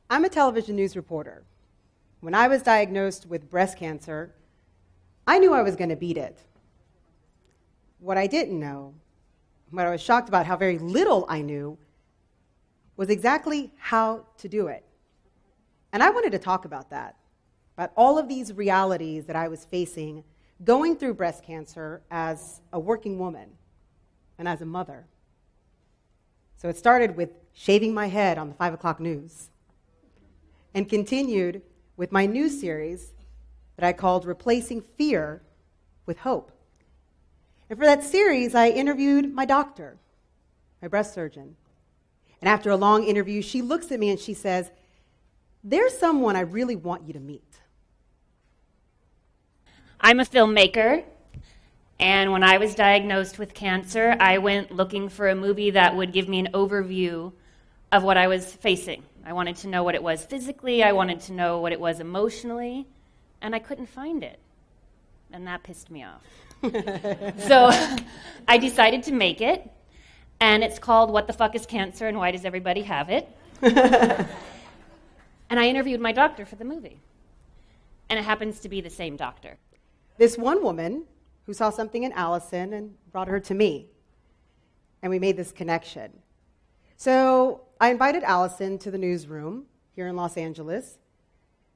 I'm a television news reporter. When I was diagnosed with breast cancer, I knew I was going to beat it. What I didn't know, what I was shocked about how very little I knew, was exactly how to do it. And I wanted to talk about that, about all of these realities that I was facing going through breast cancer as a working woman and as a mother. So it started with shaving my head on the 5 o'clock news and continued with my news series that I called Replacing Fear with Hope. And for that series, I interviewed my doctor, my breast surgeon. And after a long interview, she looks at me and she says, "There's someone I really want you to meet." I'm a filmmaker, and when I was diagnosed with cancer, I went looking for a movie that would give me an overview of what I was facing. I wanted to know what it was physically, I wanted to know what it was emotionally, and I couldn't find it. And that pissed me off. So I decided to make it, and it's called What the Fuck is Cancer and Why Does Everybody Have It? And I interviewed my doctor for the movie. And it happens to be the same doctor. This one woman who saw something in Allison and brought her to me. And we made this connection. So I invited Allison to the newsroom here in Los Angeles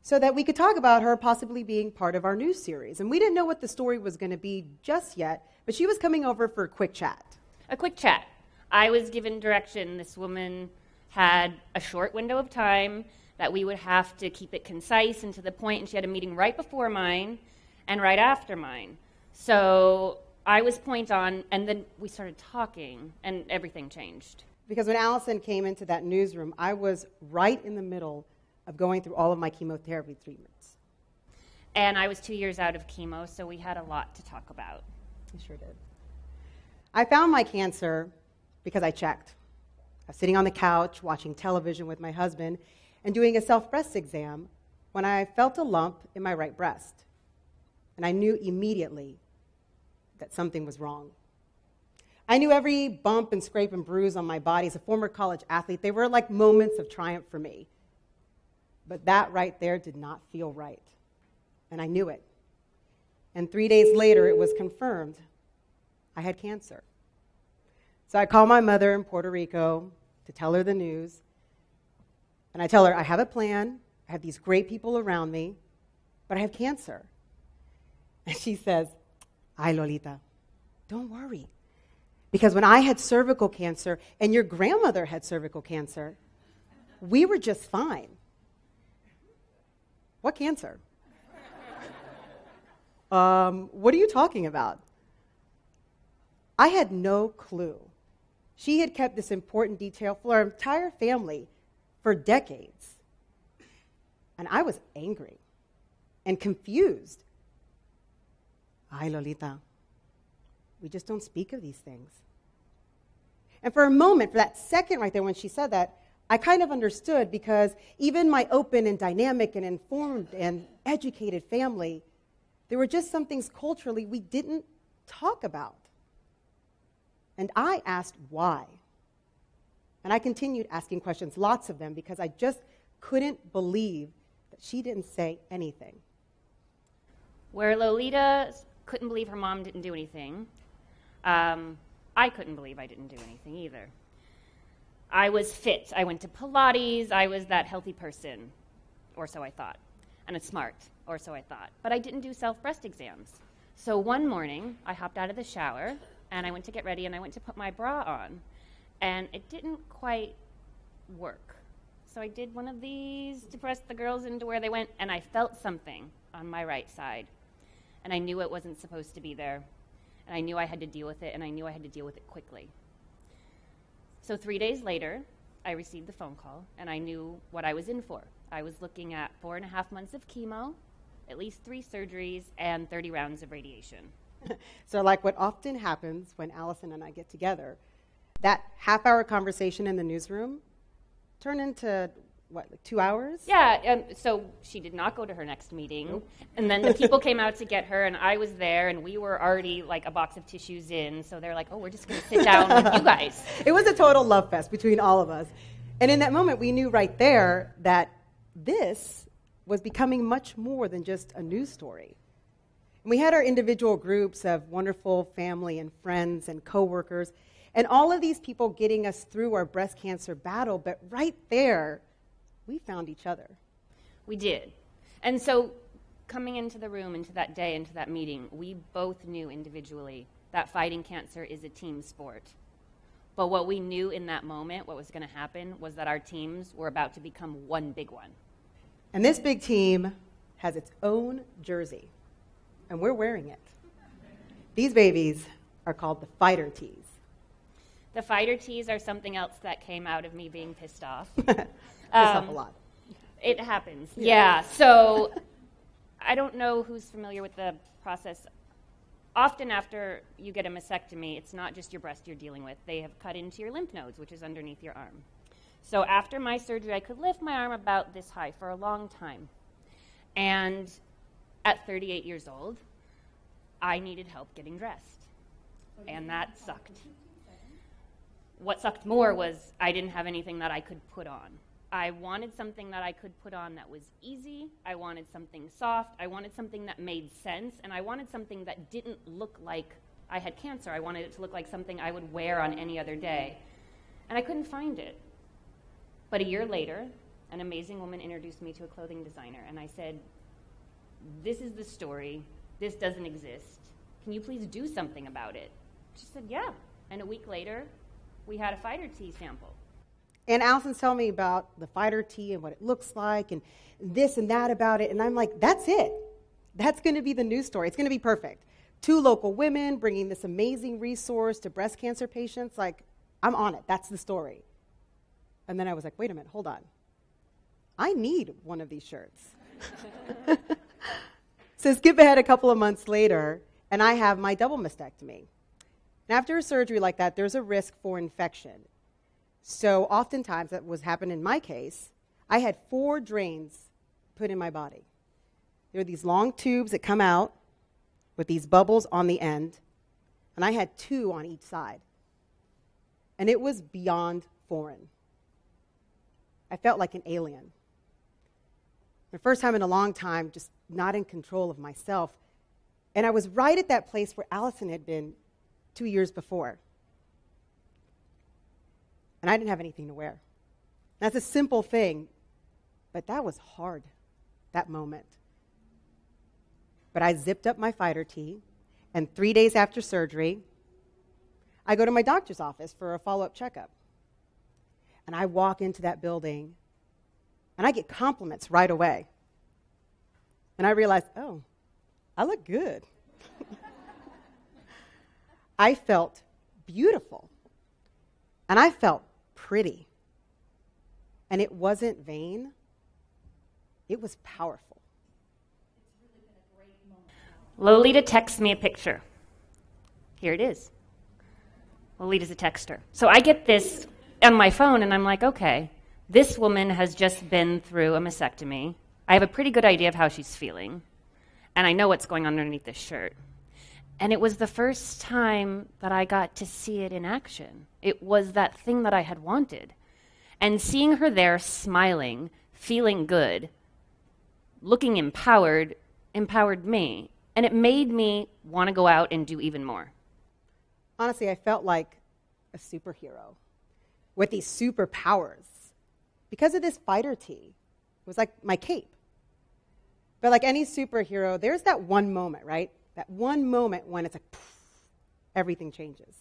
so that we could talk about her possibly being part of our news series. And we didn't know what the story was going to be just yet, but she was coming over for a quick chat. A quick chat. I was given direction. This woman had a short window of time that we would have to keep it concise and to the point, and she had a meeting right before mine and right after mine. So I was point on, and then we started talking, and everything changed. Because when Allison came into that newsroom, I was right in the middle of going through all of my chemotherapy treatments. And I was 2 years out of chemo, so we had a lot to talk about. I sure did. I found my cancer because I checked. I was sitting on the couch watching television with my husband and doing a self-breast exam when I felt a lump in my right breast. And I knew immediately that something was wrong. I knew every bump and scrape and bruise on my body as a former college athlete, they were like moments of triumph for me. But that right there did not feel right. And I knew it. And 3 days later, it was confirmed I had cancer. So I called my mother in Puerto Rico to tell her the news. And I tell her, I have a plan, I have these great people around me, but I have cancer. And she says, "Ay, Lolita, don't worry. Because when I had cervical cancer and your grandmother had cervical cancer, we were just fine." What cancer? What are you talking about? I had no clue. She had kept this important detail for our entire family for decades. And I was angry and confused. "Ay, Lolita, we just don't speak of these things." And for a moment, for that second right there when she said that, I kind of understood, because even my open and dynamic and informed and educated family, there were just some things culturally we didn't talk about. And I asked why. And I continued asking questions, lots of them, because I just couldn't believe that she didn't say anything. Where Lolita couldn't believe her mom didn't do anything, I couldn't believe I didn't do anything either. I was fit. I went to Pilates. I was that healthy person, or so I thought. And it's smart, or so I thought. But I didn't do self-breast exams. So one morning, I hopped out of the shower, and I went to get ready, and I went to put my bra on. And it didn't quite work. So I did one of these to press the girls into where they went, and I felt something on my right side. And I knew it wasn't supposed to be there. And I knew I had to deal with it, and I knew I had to deal with it quickly. So 3 days later, I received the phone call, and I knew what I was in for. I was looking at 4.5 months of chemo, at least 3 surgeries, and 30 rounds of radiation. So like what often happens when Allison and I get together, that half-hour conversation in the newsroom turned into, what, like 2 hours? Yeah, so she did not go to her next meeting. Nope. And then the people came out to get her, and I was there, and we were already like a box of tissues in. So they're like, "Oh, we're just going to sit down with you guys." It was a total love fest between all of us. And in that moment, we knew right there that this was becoming much more than just a news story. And we had our individual groups of wonderful family and friends and coworkers, and all of these people getting us through our breast cancer battle, but right there, we found each other. We did. And so coming into the room, into that day, into that meeting, we both knew individually that fighting cancer is a team sport. But what we knew in that moment, what was going to happen, was that our teams were about to become one big one. And this big team has its own jersey, and we're wearing it. These babies are called the fighter tees. The fighter tees are something else that came out of me being pissed off. Pissed off a lot. It happens. Yeah. So I don't know who's familiar with the process. Often after you get a mastectomy, it's not just your breast you're dealing with. They have cut into your lymph nodes, which is underneath your arm. So after my surgery, I could lift my arm about this high for a long time. And at 38 years old, I needed help getting dressed. And that sucked. What sucked more was I didn't have anything that I could put on. I wanted something that I could put on that was easy. I wanted something soft. I wanted something that made sense. And I wanted something that didn't look like I had cancer. I wanted it to look like something I would wear on any other day. And I couldn't find it. But a year later, an amazing woman introduced me to a clothing designer. And I said, this is the story. This doesn't exist. Can you please do something about it? She said, yeah. And a week later, we had a fighter tee sample. And Allison's telling me about the fighter tee and what it looks like and this and that about it. And I'm like, that's it. That's going to be the news story. It's going to be perfect. 2 local women bringing this amazing resource to breast cancer patients. Like, I'm on it. That's the story. And then I was like, wait a minute, hold on. I need one of these shirts. So skip ahead a couple of months later, and I have my double mastectomy. And after a surgery like that, there's a risk for infection. So oftentimes, that was happening in my case, I had 4 drains put in my body. There are these long tubes that come out with these bubbles on the end, and I had 2 on each side. And it was beyond foreign. I felt like an alien. The first time in a long time, just not in control of myself. And I was right at that place where Allison had been 2 years before. And I didn't have anything to wear. That's a simple thing, but that was hard, that moment. But I zipped up my fighter tee, and 3 days after surgery, I go to my doctor's office for a follow-up checkup. And I walk into that building, and I get compliments right away. And I realize, oh, I look good. I felt beautiful. And I felt pretty. And it wasn't vain. It was powerful. It's really been a great moment. Lolita texts me a picture. Here it is. Lolita's a texter. So I get this on my phone, and I'm like, okay, this woman has just been through a mastectomy. I have a pretty good idea of how she's feeling, and I know what's going on underneath this shirt. And it was the first time that I got to see it in action. It was that thing that I had wanted. And seeing her there smiling, feeling good, looking empowered, empowered me. And it made me want to go out and do even more. Honestly, I felt like a superhero with these superpowers. Because of this fighter tee, it was like my cape. But like any superhero, there's that one moment, right? That one moment when it's like, poof, everything changes.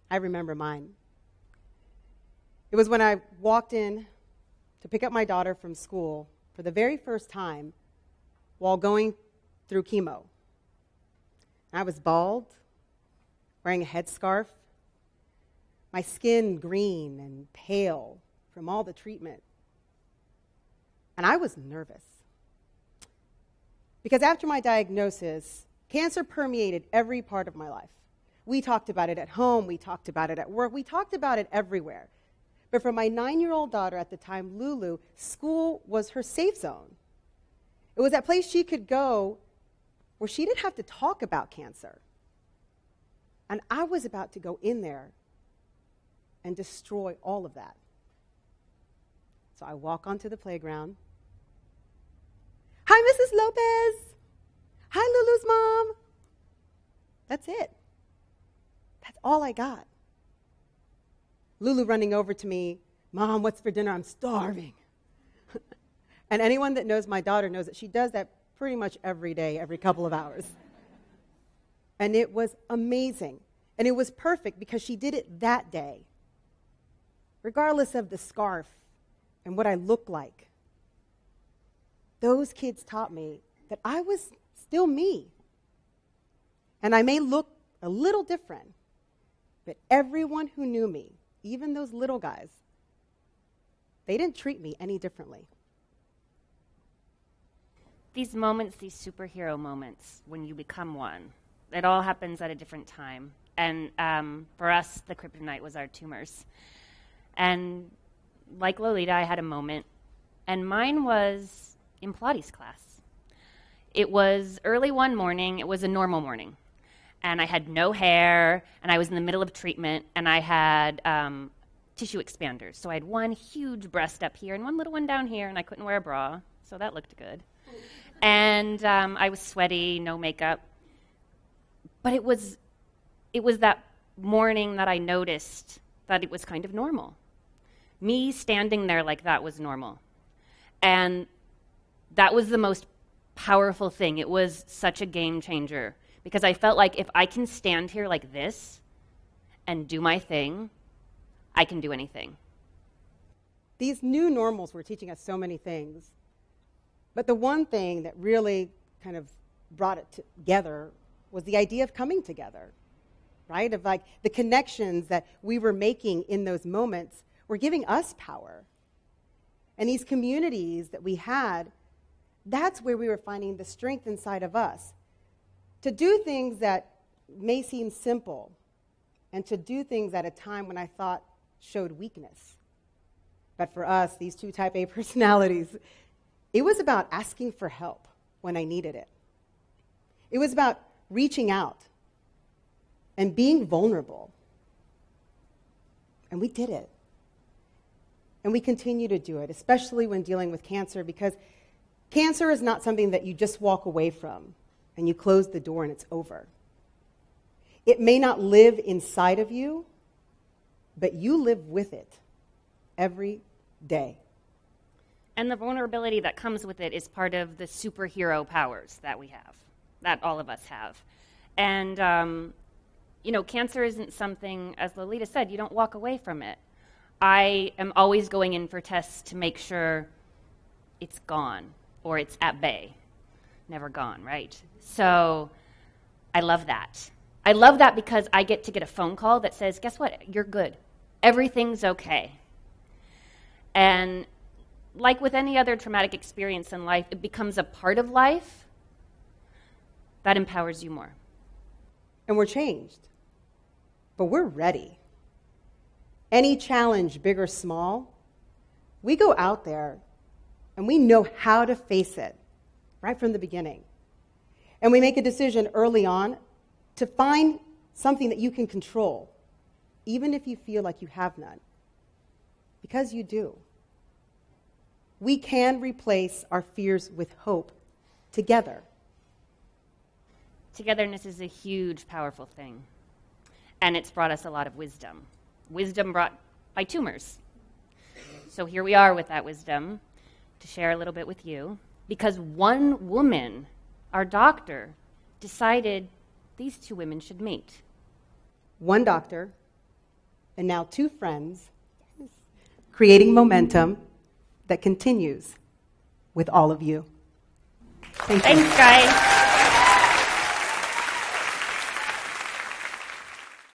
I remember mine. It was when I walked in to pick up my daughter from school for the very first time while going through chemo. I was bald, wearing a headscarf, my skin green and pale from all the treatment. And I was nervous. Because after my diagnosis, cancer permeated every part of my life. We talked about it at home, we talked about it at work, we talked about it everywhere. But for my 9-year-old daughter at the time, Lulu, school was her safe zone. It was that place she could go where she didn't have to talk about cancer. And I was about to go in there and destroy all of that. So So I walk onto the playground. Hi, Mrs. Lopez. Hi, Lulu's mom. That's it. That's all I got. Lulu running over to me, Mom, what's for dinner? I'm starving. And anyone that knows my daughter knows that she does that pretty much every day, every couple of hours. And it was amazing. And it was perfect because she did it that day, regardless of the scarf and what I looked like. Those kids taught me that I was still me. And I may look a little different, but everyone who knew me, even those little guys, they didn't treat me any differently. These moments, these superhero moments, when you become one, it all happens at a different time. And for us, the kryptonite was our tumors. And like Lolita, I had a moment, and mine was in Pilates class. It was early one morning. It was a normal morning. And I had no hair, and I was in the middle of treatment, and I had tissue expanders. So I had one huge breast up here and one little one down here, and I couldn't wear a bra, so that looked good. And I was sweaty, no makeup. But it was that morning that I noticed that it was kind of normal. Me standing there like that was normal. And that was the most powerful thing. It was such a game changer because I felt like if I can stand here like this and do my thing, I can do anything. These new normals were teaching us so many things. But the one thing that really kind of brought it together was the idea of coming together, right? Of like the connections that we were making in those moments were giving us power. And these communities that we had, that's where we were finding the strength inside of us to do things that may seem simple and to do things at a time when I thought showed weakness. But for us, these two type A personalities, it was about asking for help when I needed it. It was about reaching out and being vulnerable. And we did it. And we continue to do it, especially when dealing with cancer, because cancer is not something that you just walk away from and you close the door and it's over. It may not live inside of you, but you live with it every day. And the vulnerability that comes with it is part of the superhero powers that we have, that all of us have. And, cancer isn't something, as Lolita said, you don't walk away from it. I am always going in for tests to make sure it's gone or it's at bay. Never gone, right? So I love that. I love that because I get to get a phone call that says, guess what? You're good. Everything's okay. And like with any other traumatic experience in life, it becomes a part of life that empowers you more. And we're changed, but we're ready. Any challenge, big or small, we go out there and we know how to face it right from the beginning. And we make a decision early on to find something that you can control, even if you feel like you have none, because you do. We can replace our fears with hope together. Togetherness is a huge, powerful thing. And it's brought us a lot of wisdom. Wisdom brought by tumors. So here we are with that wisdom to share a little bit with you. Because one woman, our doctor, decided these two women should meet. One doctor, and now two friends, creating momentum that continues with all of you. Thanks, guys.